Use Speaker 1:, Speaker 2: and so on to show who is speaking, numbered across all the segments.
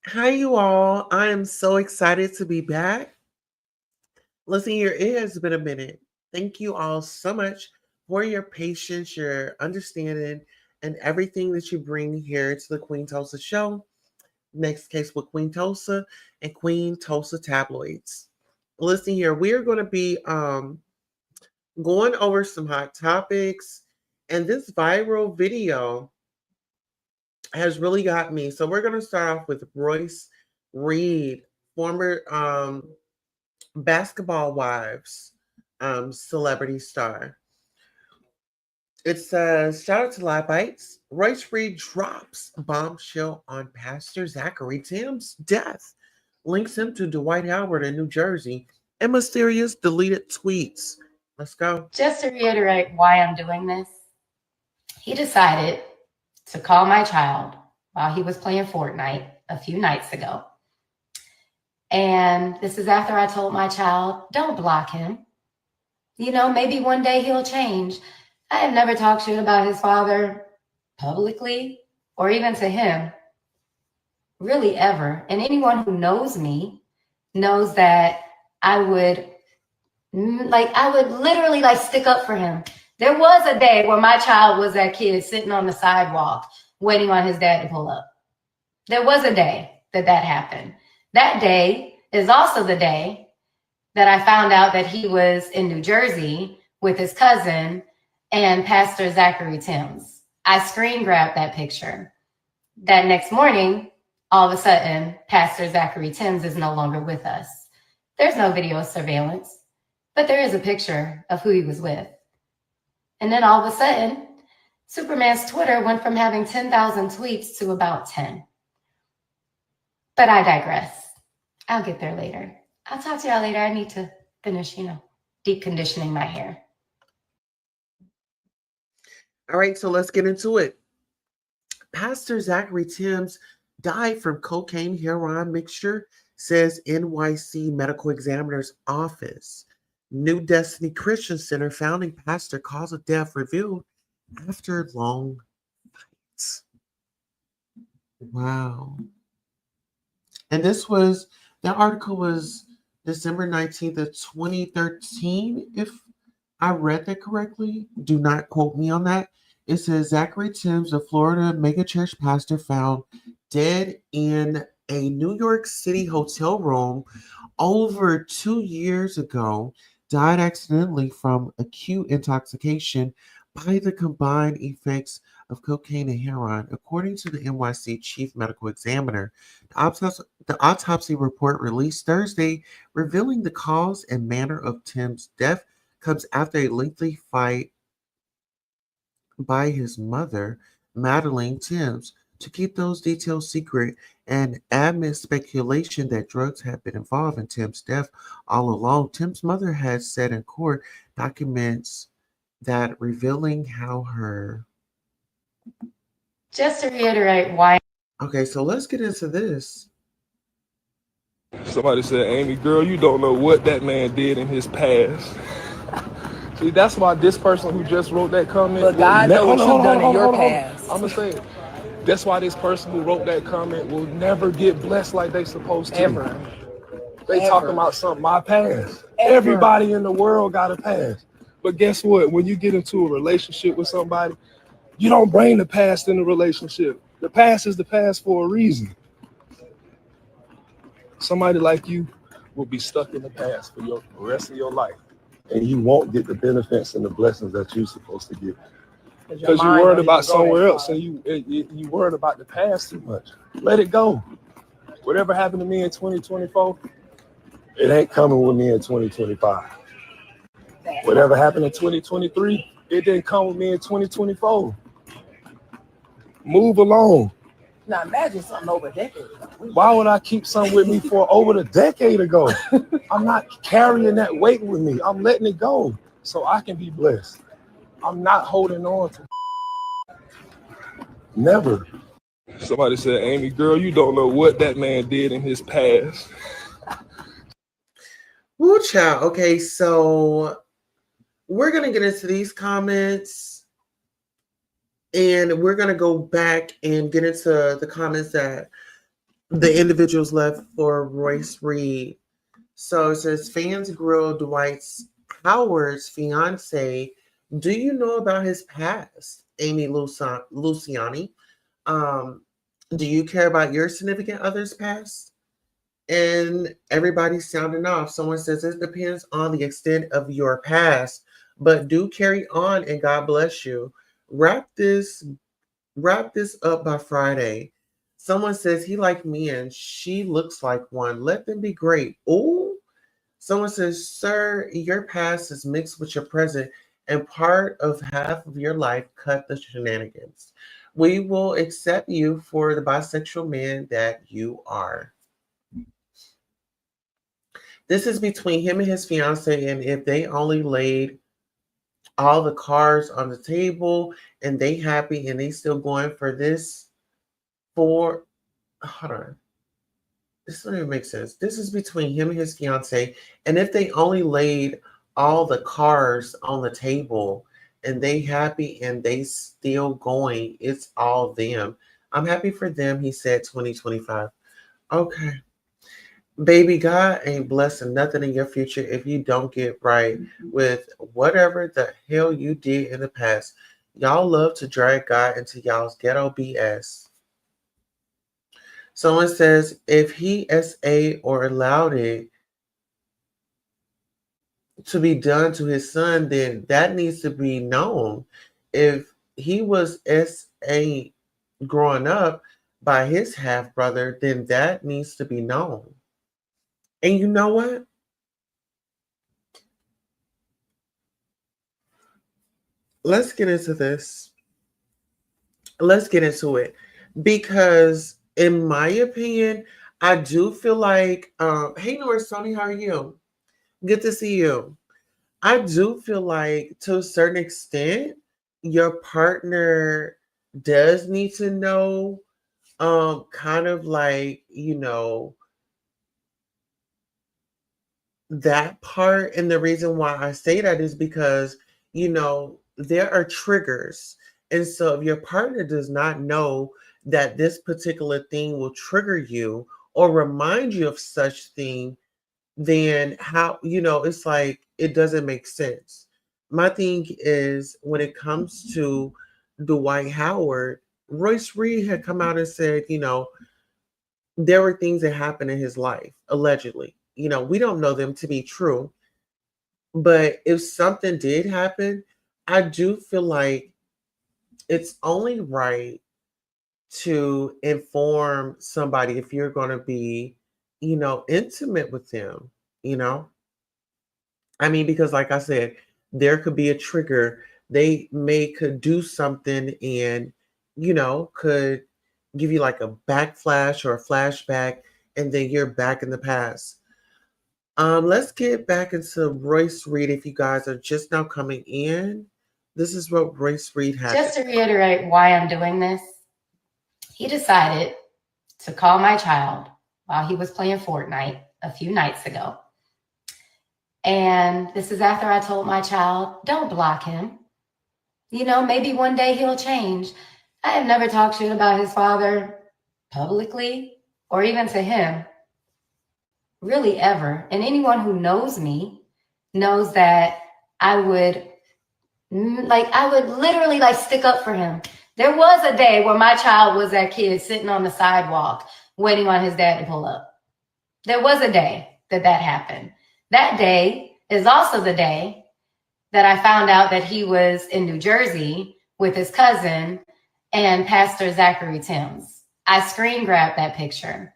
Speaker 1: Hi, you all. I am so excited to be back. Listen here, it has been a minute. Thank you all so much for your patience, your understanding, and everything that you bring here to the Queen Tulsa show. Next case with Queen Tulsa and Queen Tulsa tabloids. Listen here, we are going to be going over some hot topics, and this viral video has really got me. So we're going to start off with Royce Reed, former Basketball Wives celebrity star. It says, shout out to Live Bites. Royce Reed drops bombshell on Pastor Zachary Tim's death. Links him to Dwight Howard in New Jersey and mysterious deleted tweets. Let's go.
Speaker 2: Just to reiterate why I'm doing this, he decided to call my child while he was playing Fortnite a few nights ago. And this is after I told my child, don't block him. You know, maybe one day he'll change. I have never talked shit about his father publicly or even to him, really ever. And anyone who knows me knows that I would literally stick up for him. There was a day where my child was that kid sitting on the sidewalk waiting on his dad to pull up. There was a day that happened. That day is also the day that I found out that he was in New Jersey with his cousin and Pastor Zachary Timms. I screen grabbed that picture. That next morning, all of a sudden, Pastor Zachary Timms is no longer with us. There's no video surveillance, but there is a picture of who he was with. And then all of a sudden, Superman's Twitter went from having 10,000 tweets to about 10. But I digress. I'll get there later. I'll talk to y'all later. I need to finish, deep conditioning my hair.
Speaker 1: All right, so let's get into it. Pastor Zachary Timms died from cocaine heroin mixture, says NYC Medical Examiner's Office. New Destiny Christian Center founding pastor cause of death revealed after long fights. Wow. And the article was December 19th of 2013, if I read that correctly. Do not quote me on that. It says Zachary Timms, the Florida megachurch pastor, found dead in a New York City hotel room over 2 years ago, died accidentally from acute intoxication by the combined effects of cocaine and heroin, according to the NYC chief medical examiner. The autopsy report released Thursday, revealing the cause and manner of Tim's death, comes after a lengthy fight by his mother, Madeline Timms, to keep those details secret, and amidst speculation that drugs had been involved in Tim's death all along. Tim's mother had said in court documents that revealing how her.
Speaker 2: Just to reiterate why.
Speaker 1: Okay, so let's get into this.
Speaker 3: Somebody said, Amy, girl, you don't know what that man did in his past. See, that's why this person who just wrote that comment.
Speaker 4: But God knows what you've done in your past.
Speaker 3: I'm going to say it. That's why this person who wrote that comment will never get blessed like they supposed to.
Speaker 4: Ever.
Speaker 3: They talking about something, my past. Everybody in the world got a past. But guess what? When you get into a relationship with somebody, you don't bring the past in the relationship. The past is the past for a reason. Somebody like you will be stuck in the past for the rest of your life. And you won't get the benefits and the blessings that you're supposed to get. Because you're worried about somewhere else and you worried about the past too much. Let it go. Whatever happened to me in 2024, it ain't coming with me in 2025. Whatever happened in 2023, it didn't come with me in 2024. Move along.
Speaker 4: Now imagine something over a decade ago.
Speaker 3: Why would I keep something with me for over a decade ago? I'm not carrying that weight with me. I'm letting it go so I can be blessed. I'm not holding on to never. Somebody said, Amy, girl, you don't know what that man did in his past.
Speaker 1: Woo, child. Okay, so we're going to get into these comments and we're going to go back and get into the comments that the individuals left for Royce Reed. So it says fans grill Dwight Howard's fiance. Do you know about his past? Amy Luciani. Um, do you care about your significant other's past? And everybody's sounding off. Someone says it depends on the extent of your past, but do carry on and God bless you. Wrap this wrap this up by Friday. Someone says he like me and she looks like one. Let them be great. Ooh. Someone says, sir, your past is mixed with your present and part of half of your life. Cut the shenanigans. We will accept you for the bisexual man that you are. This is between him and his fiance, and if they only laid all the cards on the table and they happy and they still going for this for hold on. This doesn't even make sense. This is between him and his fiance, and if they only laid all the cards on the table and they happy and they still going, it's all them. I'm happy for them, he said 2025. Okay. Baby, God ain't blessing nothing in your future if you don't get right with whatever the hell you did in the past. Y'all love to drag God into y'all's ghetto BS. Someone says if he SA or allowed it to be done to his son, then that needs to be known. If he was SA growing up by his half brother, then that needs to be known. And you know what? Let's get into this. Let's get into it. Because in my opinion, I do feel like hey Norris Tony, how are you? Good to see you. I do feel like to a certain extent, your partner does need to know kind of like, that part. And the reason why I say that is because, there are triggers. And so if your partner does not know that this particular thing will trigger you or remind you of such thing, then how, it's like it doesn't make sense. My thing is when it comes to Dwight Howard, Royce Reed had come out and said, there were things that happened in his life, allegedly. We don't know them to be true. But if something did happen, I do feel like it's only right to inform somebody if you're going to be, intimate with them, you know? I mean, because like I said, there could be a trigger. They could do something and, could give you like a backflash or a flashback, and then you're back in the past. Let's get back into Royce Reed. If you guys are just now coming in, this is what Royce Reed had.
Speaker 2: Just to reiterate why I'm doing this, he decided to call my child while he was playing Fortnite a few nights ago. And this is after I told my child, don't block him. Maybe one day he'll change. I have never talked shit about his father publicly or even to him, really ever. And anyone who knows me knows that I would literally stick up for him. There was a day where my child was that kid sitting on the sidewalk waiting on his dad to pull up. There was a day that happened. That day is also the day that I found out that he was in New Jersey with his cousin and Pastor Zachary Timms. I screen grabbed that picture.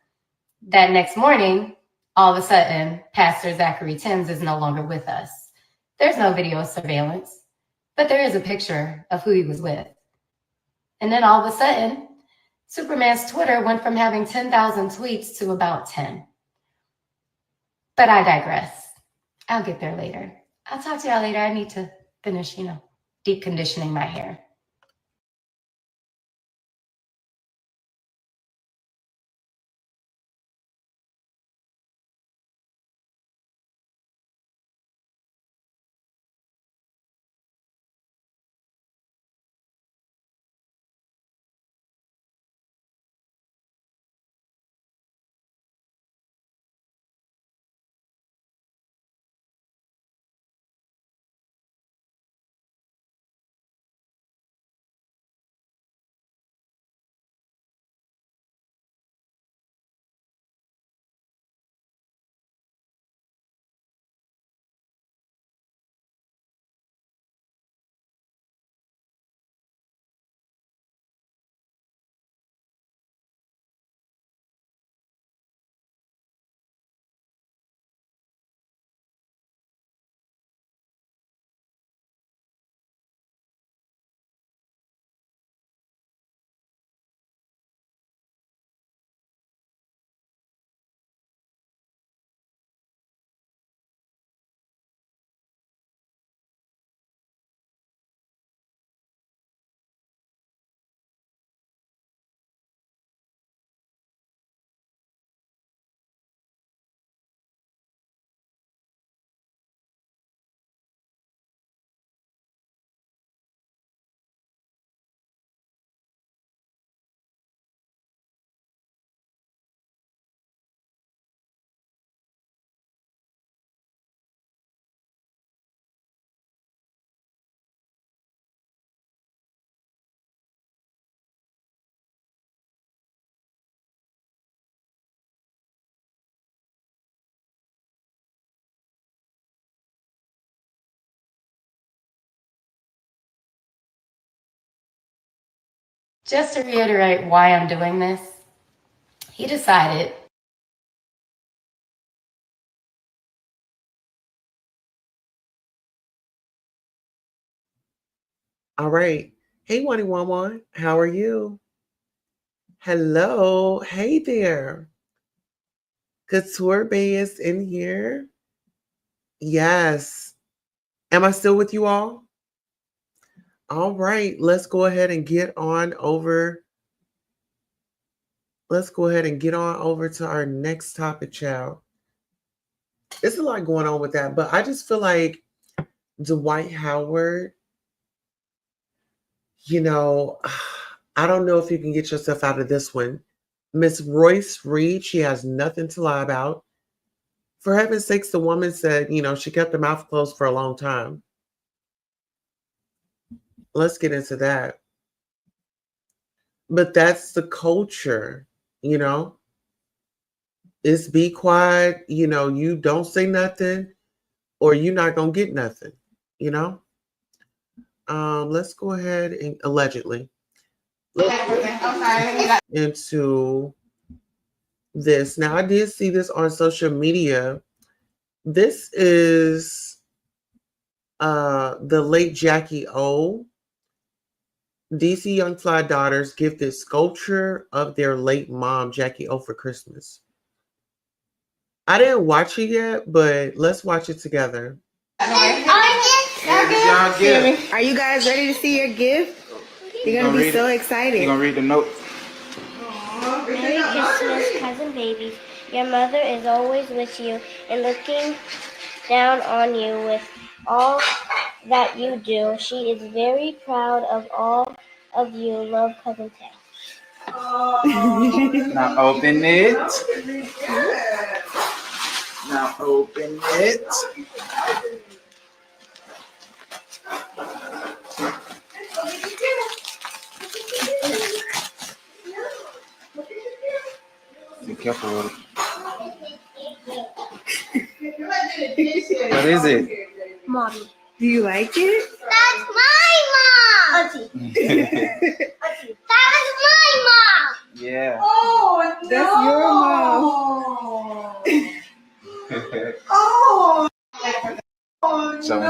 Speaker 2: That next morning, all of a sudden, Pastor Zachary Timms is no longer with us. There's no video surveillance, but there is a picture of who he was with. And then all of a sudden, Superman's Twitter went from having 10,000 tweets to about 10. But I digress. I'll get there later. I'll talk to y'all later. I need to finish, deep conditioning my hair. Just to reiterate why I'm doing this, he decided
Speaker 1: All right. Hey, Wani how are you? Hello. Hey there. Couture Bay is in here. Yes. Am I still with you all? All right. Let's go ahead and get on over. Let's go ahead and get on over to our next topic, child. There's a lot going on with that, but I just feel like Dwight Howard, you know, I don't know if you can get yourself out of this one. Miss Royce Reed, she has nothing to lie about. For heaven's sakes, the woman said, she kept her mouth closed for a long time. Let's get into that. But that's the culture, It's be quiet, you don't say nothing or you're not going to get nothing, Let's go ahead and allegedly. Let's into this. Now, I did see this on social media. This is the late Jackie O. DC Young Fly daughters gifted sculpture of their late mom, Jackie O, for Christmas. I didn't watch it yet, but let's watch it together.
Speaker 5: Are you guys ready to see your gift? You're gonna be so excited.
Speaker 6: You're gonna read the note.
Speaker 7: Merry Christmas, cousin babies. Your mother is always with you and looking down on you with all that you do. She is very proud of all of you. Love, cousin Tay.
Speaker 6: Now open it. Now open it. Be careful with it. What is it?
Speaker 7: Mommy.
Speaker 5: Do you like it?
Speaker 7: That's my mom. That's my mom.
Speaker 6: Yeah.
Speaker 4: Oh, no.
Speaker 5: That's your mom.
Speaker 4: Oh,
Speaker 6: Show it to
Speaker 4: no.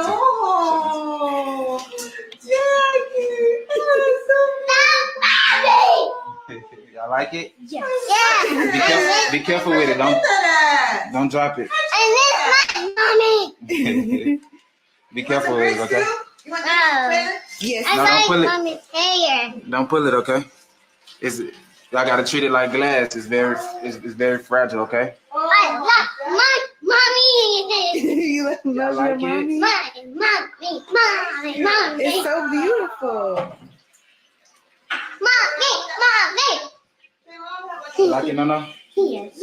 Speaker 4: Jackie,
Speaker 6: Y'all like it?
Speaker 7: Yes.
Speaker 6: Be careful with it. Don't drop it.
Speaker 7: I miss my mommy.
Speaker 6: Be careful with it, okay?
Speaker 5: Yes.
Speaker 6: No, don't pull it.
Speaker 7: mommy's hair.
Speaker 6: Don't pull it, okay? Y'all gotta treat it like glass. It's very fragile, okay?
Speaker 7: I love my mommy.
Speaker 5: You love your
Speaker 6: like it?
Speaker 5: mommy?
Speaker 7: My mommy.
Speaker 5: It's so beautiful.
Speaker 7: Mommy.
Speaker 6: Like it, no?
Speaker 7: Yes.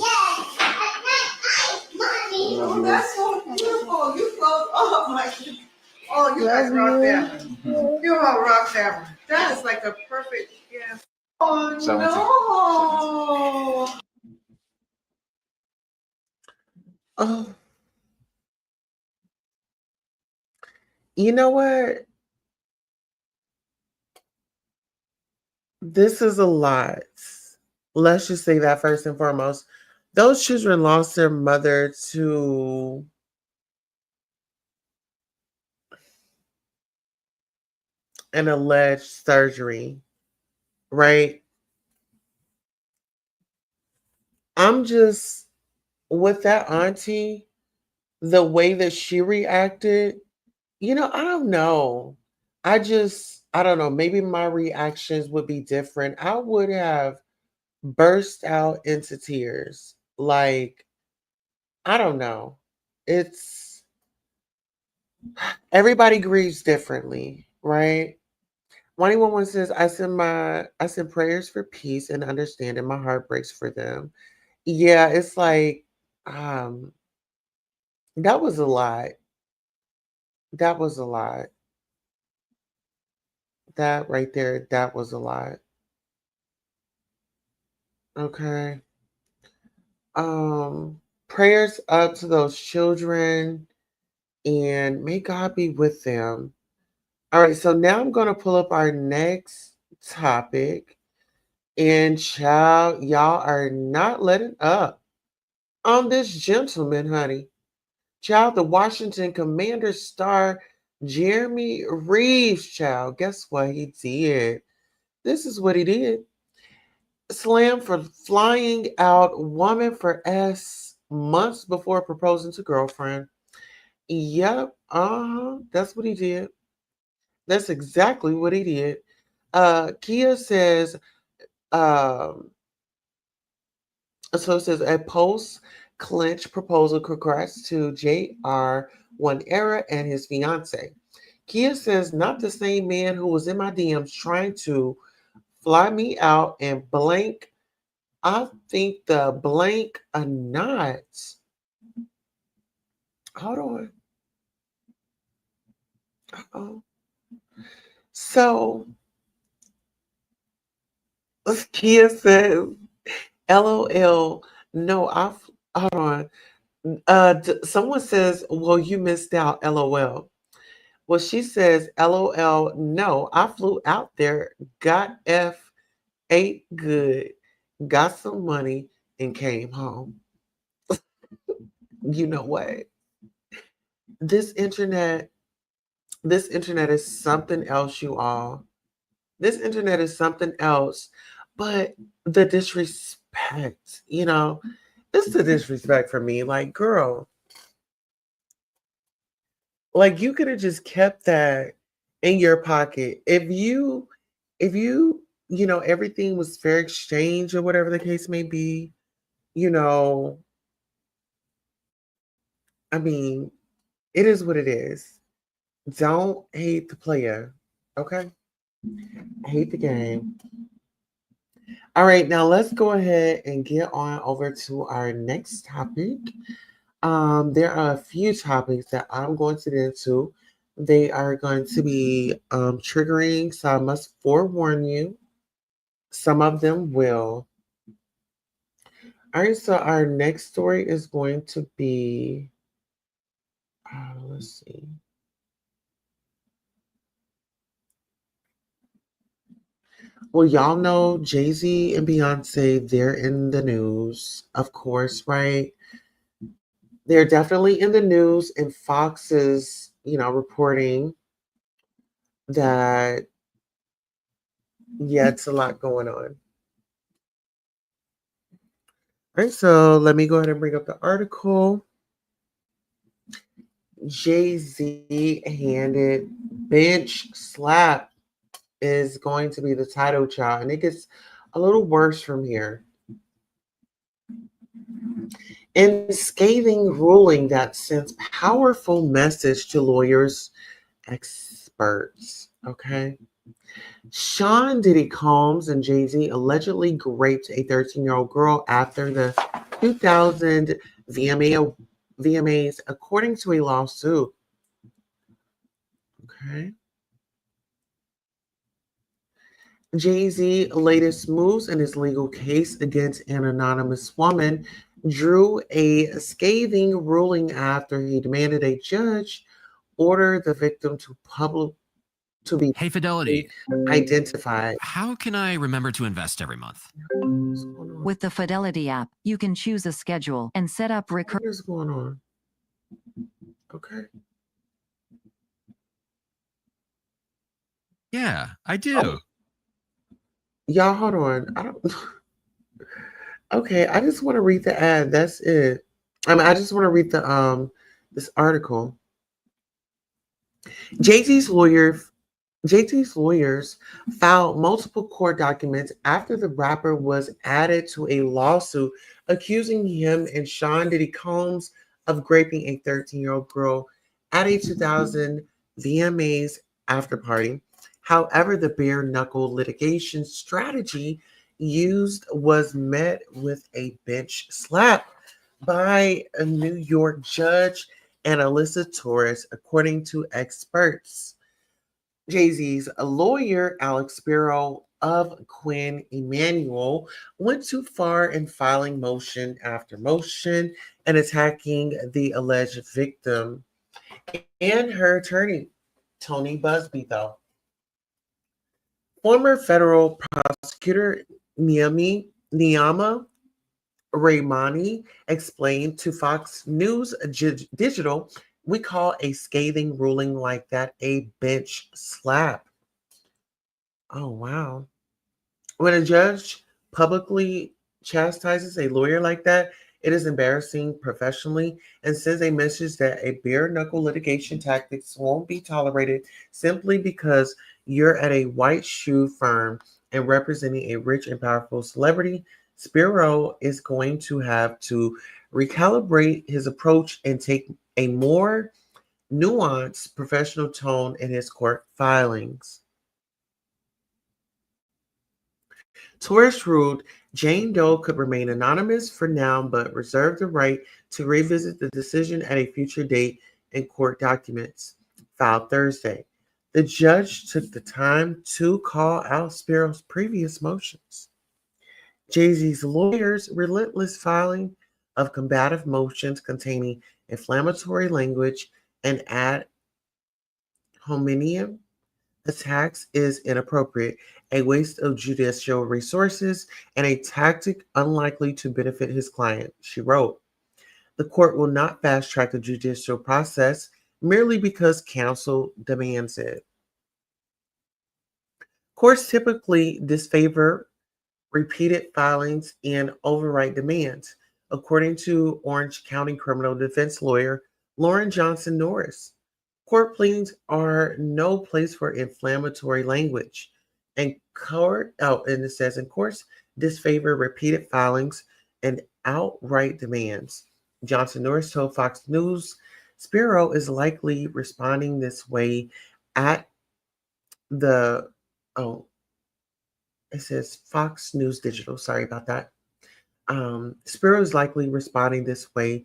Speaker 7: Mommy.
Speaker 4: Oh, that's so beautiful. You float up like, oh, you guys rock that. You all rock that one. That is like a perfect, yeah. Oh,
Speaker 6: So
Speaker 4: no.
Speaker 1: Oh, you know what? This is a lot. Let's just say that first and foremost. Those children lost their mother to an alleged surgery, right? I'm just, with that auntie, the way that she reacted, I don't know. I don't know. Maybe my reactions would be different. I would have burst out into tears. Like, I don't know. It's everybody grieves differently, right? 111 says, I send prayers for peace and understanding. My heart breaks for them. Yeah, it's like, that was a lot. That was a lot. That right there, that was a lot. Okay. Prayers up to those children and may God be with them. All right, so now I'm going to pull up our next topic. And child, y'all are not letting up on this gentleman, honey. Child, the Washington Commanders star Jeremy Reeves, child. Guess what he did? This is what he did. Slam for flying out woman for S months before proposing to girlfriend. Yep, that's what he did. That's exactly what he did. Kia says, um, so it says a post clinch proposal. Congrats to JR One Era and his fiance. Kia says, not the same man who was in my DMs trying to fly me out and blank. I think the blank a not. Hold on. Uh-oh. So Kia says, LOL. No, hold on. Someone says, well, you missed out, LOL. Well, she says, LOL, no, I flew out there, got F, ate good, got some money, and came home. You know what? This internet is something else, you all. This internet is something else. But the disrespect, it's the disrespect for me. Like, girl, like you could have just kept that in your pocket. If you everything was fair exchange or whatever the case may be, you know, I mean, it is what it is. Don't hate the player. Okay? Hate the game. All right, now let's go ahead and get on over to our next topic. There are a few topics that I'm going to get into. They are going to be triggering, so I must forewarn you. Some of them will. All right, so our next story is going to be, let's see. Well, y'all know Jay Z and Beyonce, they're in the news, of course, right? They're definitely in the news, and Fox is, reporting that, yeah, it's a lot going on. All right, so let me go ahead and bring up the article. Jay Z handed bench slap is going to be the title, child, and it gets a little worse from here. In scathing ruling that sends powerful message to lawyers, experts. Okay. Sean Diddy Combs and Jay Z allegedly raped a 13-year-old girl after the 2000 VMAs, according to a lawsuit. Okay. Jay Z latest moves in his legal case against an anonymous woman drew a scathing ruling after he demanded a judge order the victim to be
Speaker 8: Hey, Fidelity.
Speaker 1: identified.
Speaker 8: How can I remember to invest every month?
Speaker 9: With the Fidelity app, you can choose a schedule and set up
Speaker 1: What is going on? Okay.
Speaker 8: Yeah, I do.
Speaker 1: Oh. Y'all, hold on. I don't. Okay, I just want to read the ad. That's it. I just want to read the this article. Jay-Z's lawyers filed multiple court documents after the rapper was added to a lawsuit accusing him and Sean Diddy Combs of raping a 13-year-old girl at a 2000 VMAs after party. However, the bare knuckle litigation strategy used was met with a bench slap by a New York judge and Alyssa Torres, according to experts. Jay-Z's lawyer, Alex Spiro of Quinn Emanuel, went too far in filing motion after motion and attacking the alleged victim and her attorney, Tony Busby, though. Former federal prosecutor Niyama Raymani explained to Fox News Digital, "We call a scathing ruling like that a bench slap." Oh, wow. When a judge publicly chastises a lawyer like that, it is embarrassing professionally and sends a message that a bare knuckle litigation tactics won't be tolerated simply because you're at a white shoe firm and representing a rich and powerful celebrity. Spiro is going to have to recalibrate his approach and take a more nuanced professional tone in his court filings. Tourist ruled Jane Doe could remain anonymous for now, but reserved the right to revisit the decision at a future date in court documents filed Thursday. The judge took the time to call out Spiro's previous motions. Jay Z's lawyers' relentless filing of combative motions containing inflammatory language and ad hominem attacks is inappropriate, a waste of judicial resources, and a tactic unlikely to benefit his client, she wrote. The court will not fast track the judicial process merely because counsel demands it. Courts typically disfavor repeated filings and override demands, according to Orange County criminal defense lawyer Lauren Johnson Norris. Court pleadings are no place for inflammatory language, and and it says in courts disfavor repeated filings and outright demands. Johnson Norris told Fox News Spiro is likely responding this way at the it says Fox News Digital. Sorry about that. Spiro is likely responding this way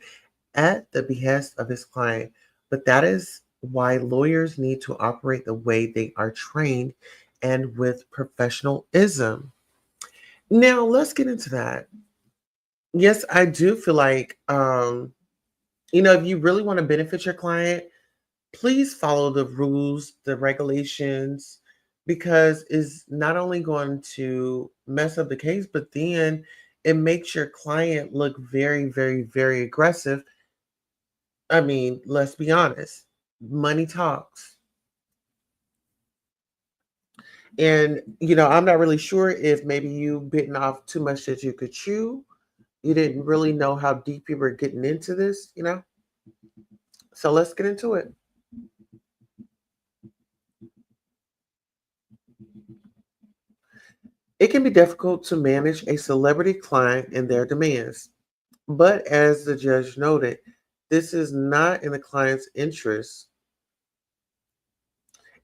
Speaker 1: at the behest of his client, but that is why lawyers need to operate the way they are trained and with professionalism. Now, let's get into that. Yes, I do feel like, if you really want to benefit your client, please follow the rules, the regulations, because it's not only going to mess up the case, but then it makes your client look very, very, very aggressive. I mean, let's be honest. Money talks. And, I'm not really sure if maybe you bitten off too much that you could chew. You didn't really know how deep you were getting into this. So let's get into it. It can be difficult to manage a celebrity client and their demands. But as the judge noted, this is not in the client's interest.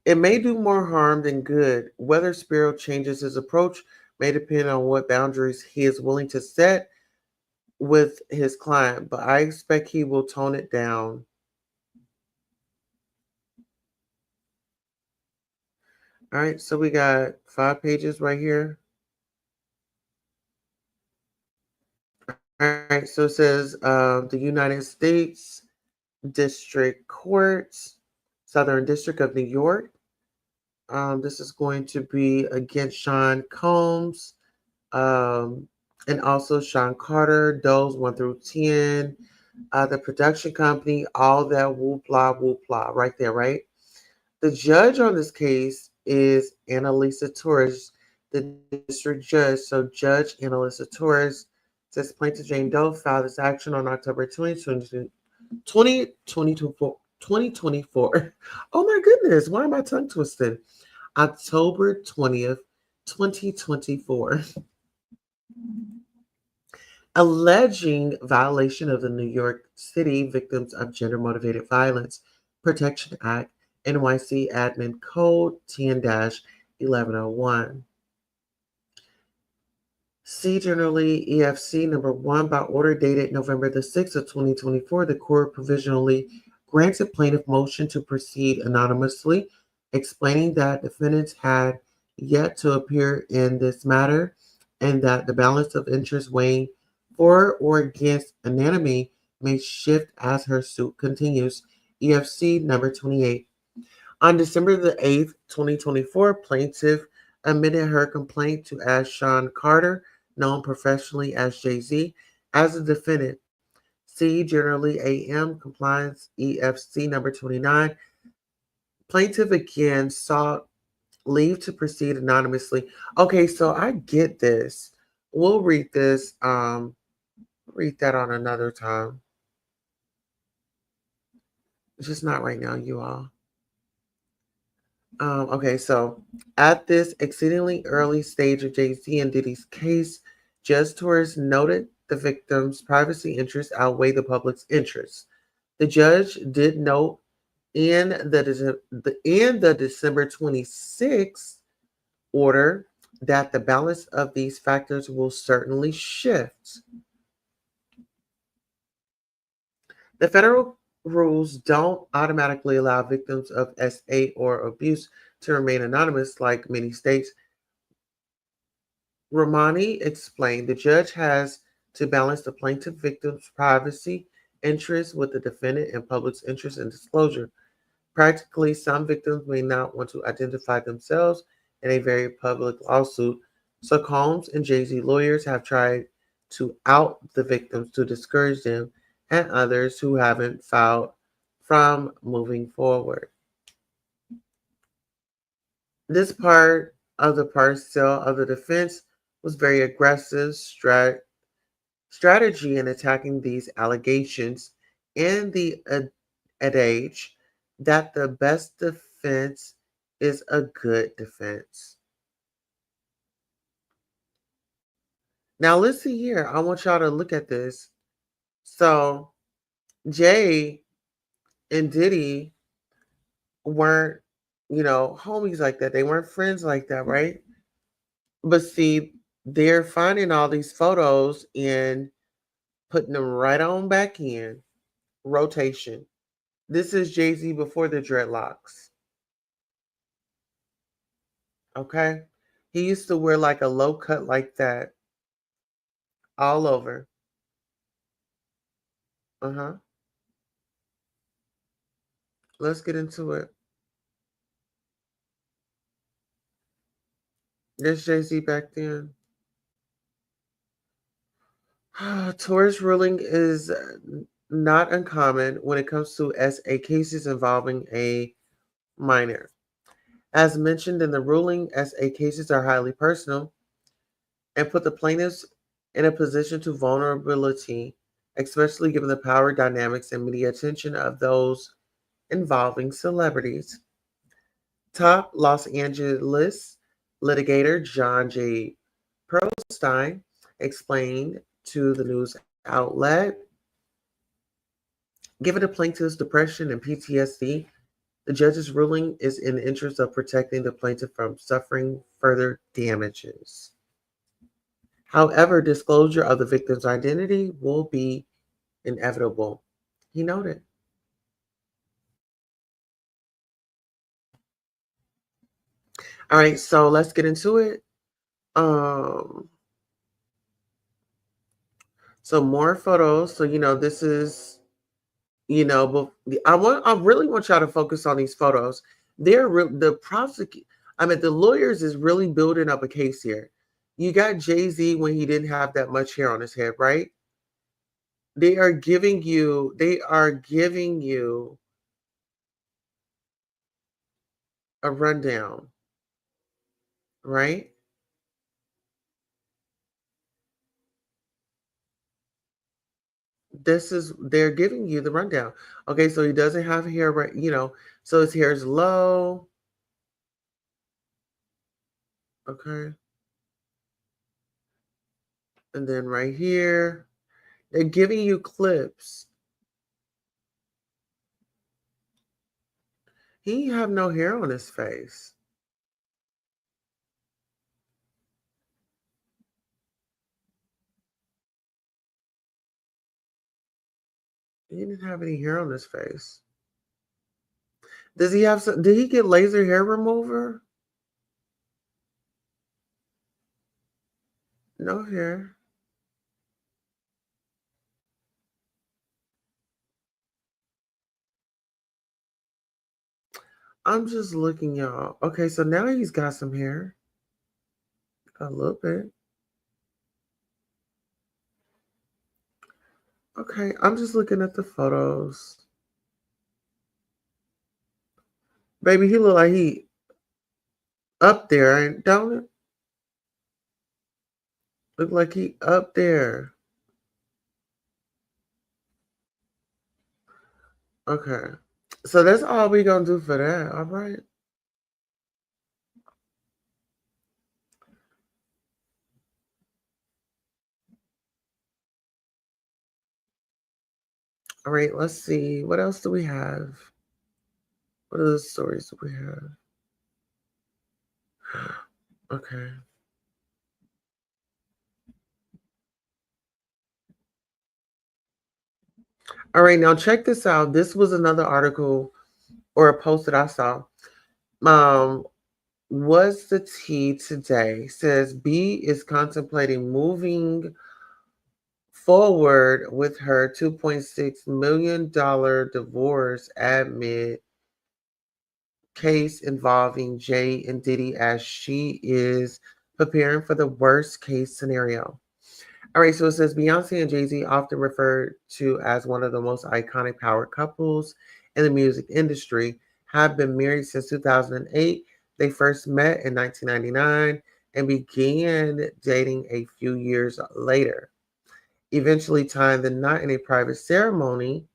Speaker 1: It may do more harm than good. Whether Spiro changes his approach may depend on what boundaries he is willing to set with his client, but I expect he will tone it down. All right, so we got 5 pages right here. All right, so it says the United States District Courts, Southern District of New York. This is going to be against Sean Combs and also Sean Carter, Doe's 1 through 10, the production company, all that whoop blah, right there, right? The judge on this case is Annalisa Torres, the district judge. So Judge Annalisa Torres says plaintiff Jane Doe filed this action on October 2024. Oh my goodness, why am I tongue twisted? October 20th, 2024. Alleging violation of the New York City Victims of Gender Motivated Violence Protection Act, NYC Admin Code 10-1101. See generally EFC number 1 by order dated November the 6th of 2024, the court provisionally granted plaintiff motion to proceed anonymously, explaining that defendants had yet to appear in this matter and that the balance of interest weighing for or against anonymity may shift as her suit continues. EFC number 28. On December the 8th, 2024, plaintiff admitted her complaint to Ashon Carter, known professionally as Jay Z, as a defendant. See generally AM Compliance EFC number 29. Plaintiff again sought leave to proceed anonymously. Okay, so I get this. We'll read this. Read that on another time. Just not right now, you all. Okay, so at this exceedingly early stage of Jay-Z and Diddy's case, Judge Torres noted the victim's privacy interests outweigh the public's interests. The judge did note in the December 26th order that the balance of these factors will certainly shift. The federal rules don't automatically allow victims of SA or abuse to remain anonymous like many states. Romani explained the judge has to balance the plaintiff victim's privacy interests with the defendant and public's interest in disclosure. Practically, some victims may not want to identify themselves in a very public lawsuit, so Combs and Jay Z lawyers have tried to out the victims to discourage them and others who haven't filed from moving forward. This part of the parcel of the defense was very aggressive strategy in attacking these allegations in the adage that the best defense is a good defense. Now listen here, I want y'all to look at this. So Jay and Diddy weren't, homies like that. They weren't friends like that, right? But see, they're finding all these photos and putting them right on back in rotation. This is Jay Z before the dreadlocks. Okay? He used to wear like a low cut like that all over. Let's get into it. There's Jay Z back then. Torres ruling is not uncommon when it comes to SA cases involving a minor. As mentioned in the ruling, SA cases are highly personal and put the plaintiffs in a position to vulnerability, especially given the power dynamics and media attention of those involving celebrities. Top Los Angeles litigator John J. Perlstein explained to the news outlet, given the plaintiff's depression and PTSD, the judge's ruling is in the interest of protecting the plaintiff from suffering further damages. However, disclosure of the victim's identity will be inevitable, he noted. All right, so let's get into it. So more photos. So this is, but I really want y'all to focus on these photos. The lawyers is really building up a case here. You got Jay Z when he didn't have that much hair on his head, right? They are giving you a rundown, right? They're giving you the rundown. Okay, so he doesn't have hair, right? So his hair is low. Okay. And then right here, they're giving you clips. He have no hair on his face. He didn't have any hair on his face. Does he have some? Did he get laser hair remover? No hair. I'm just looking, y'all. Okay, so now he's got some hair. A little bit. Okay, I'm just looking at the photos. Baby, he look like he up there, don't it? Look like he up there. Okay. So that's all we gonna do for that, all right? All right, let's see. What else do we have? What other stories do we have? Okay. All right, now check this out. This was another article or a post that I saw. What's the tea today? Says B is contemplating moving forward with her $2.6 million divorce amid case involving Jay and Diddy as she is preparing for the worst case scenario. All right, so it says Beyoncé and Jay Z, often referred to as one of the most iconic power couples in the music industry, have been married since 2008. They first met in 1999 and began dating a few years later, eventually tying the knot in a private ceremony.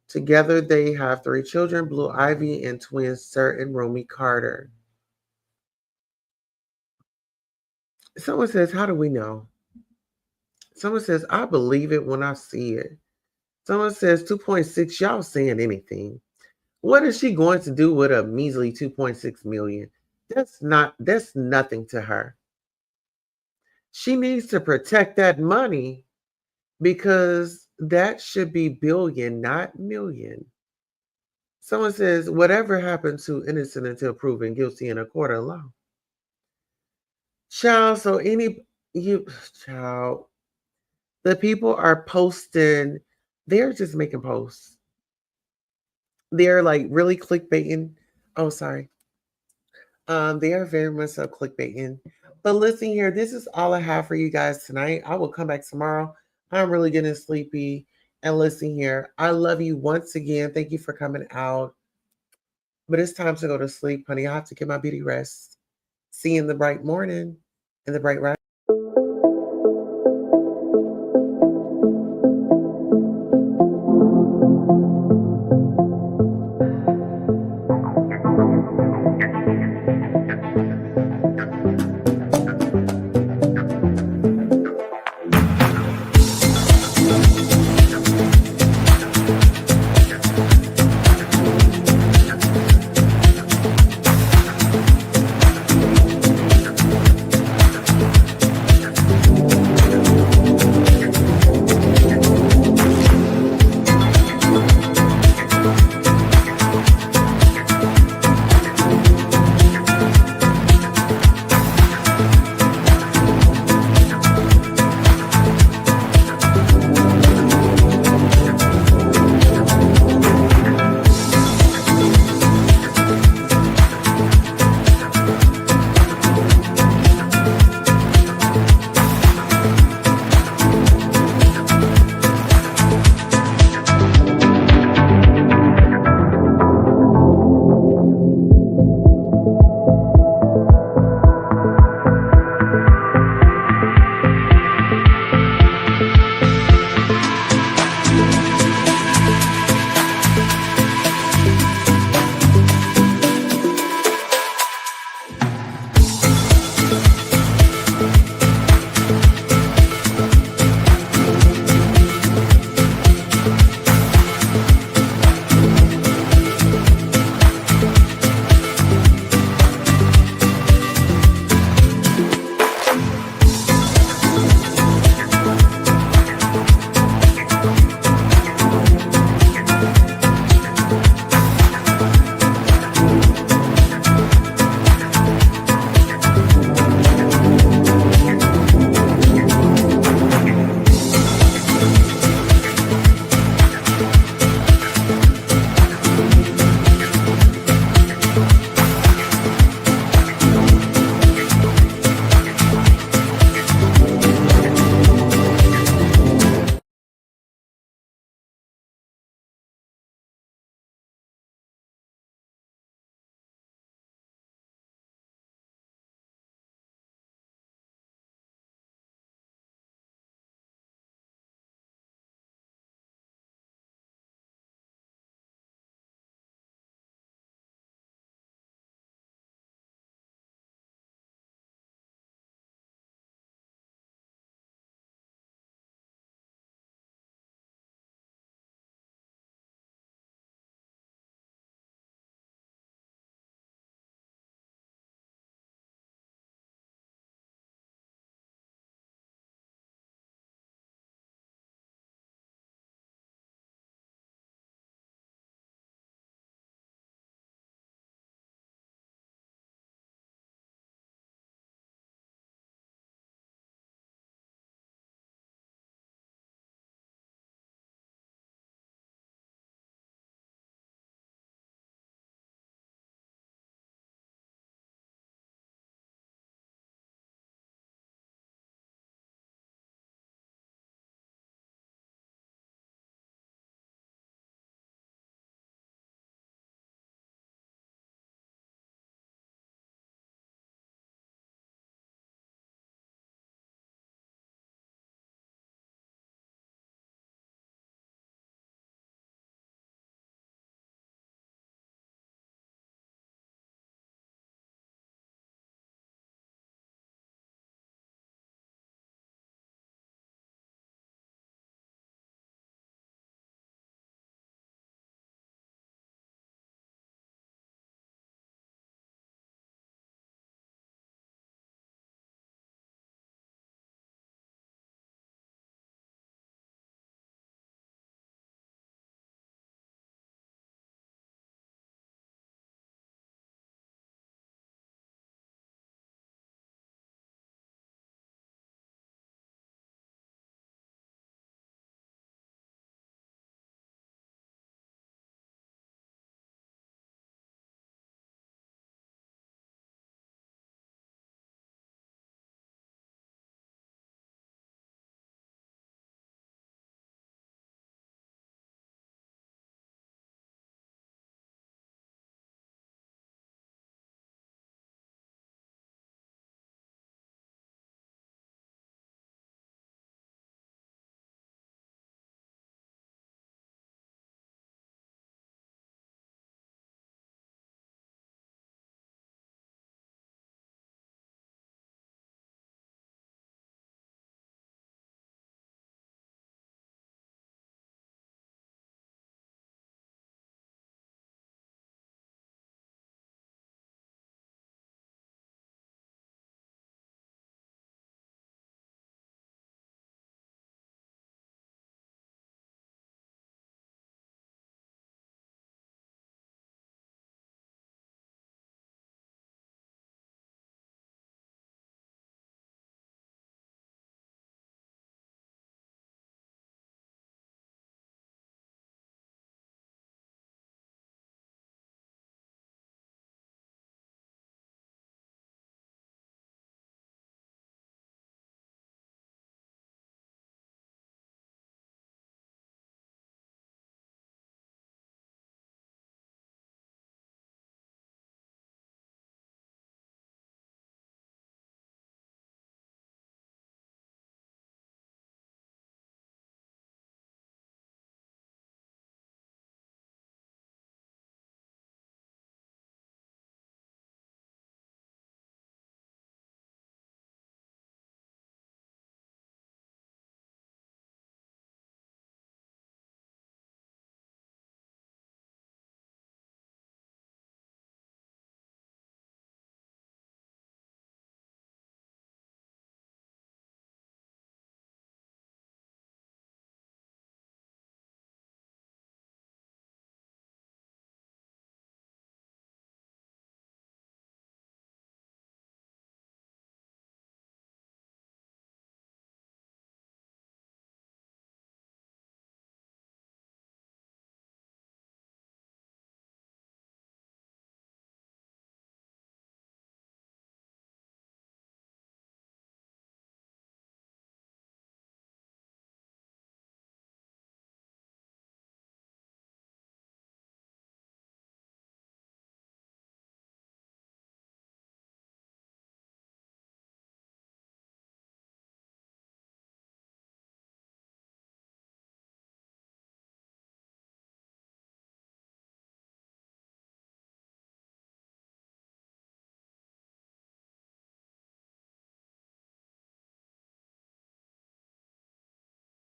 Speaker 1: Together, they have 3 children, Blue Ivy and twins Sir and Romy Carter. Someone says, how do we know? Someone says, I believe it when I see it. Someone says 2.6, y'all saying anything. What is she going to do with a measly 2.6 million? That's nothing to her. She needs to protect that money because that should be billion, not million. Someone says, whatever happened to innocent until proven guilty in a court of law? Child, child, the people are posting, they're just making posts. They're like really clickbaiting. Oh, sorry. They are very much so clickbaiting. But listen here, this is all I have for you guys tonight. I will come back tomorrow. I'm really getting sleepy. And listen here, I love you once again. Thank you for coming out. But it's time to go to sleep, honey. I have to get my beauty rest. See you in the bright morning, in the bright rise.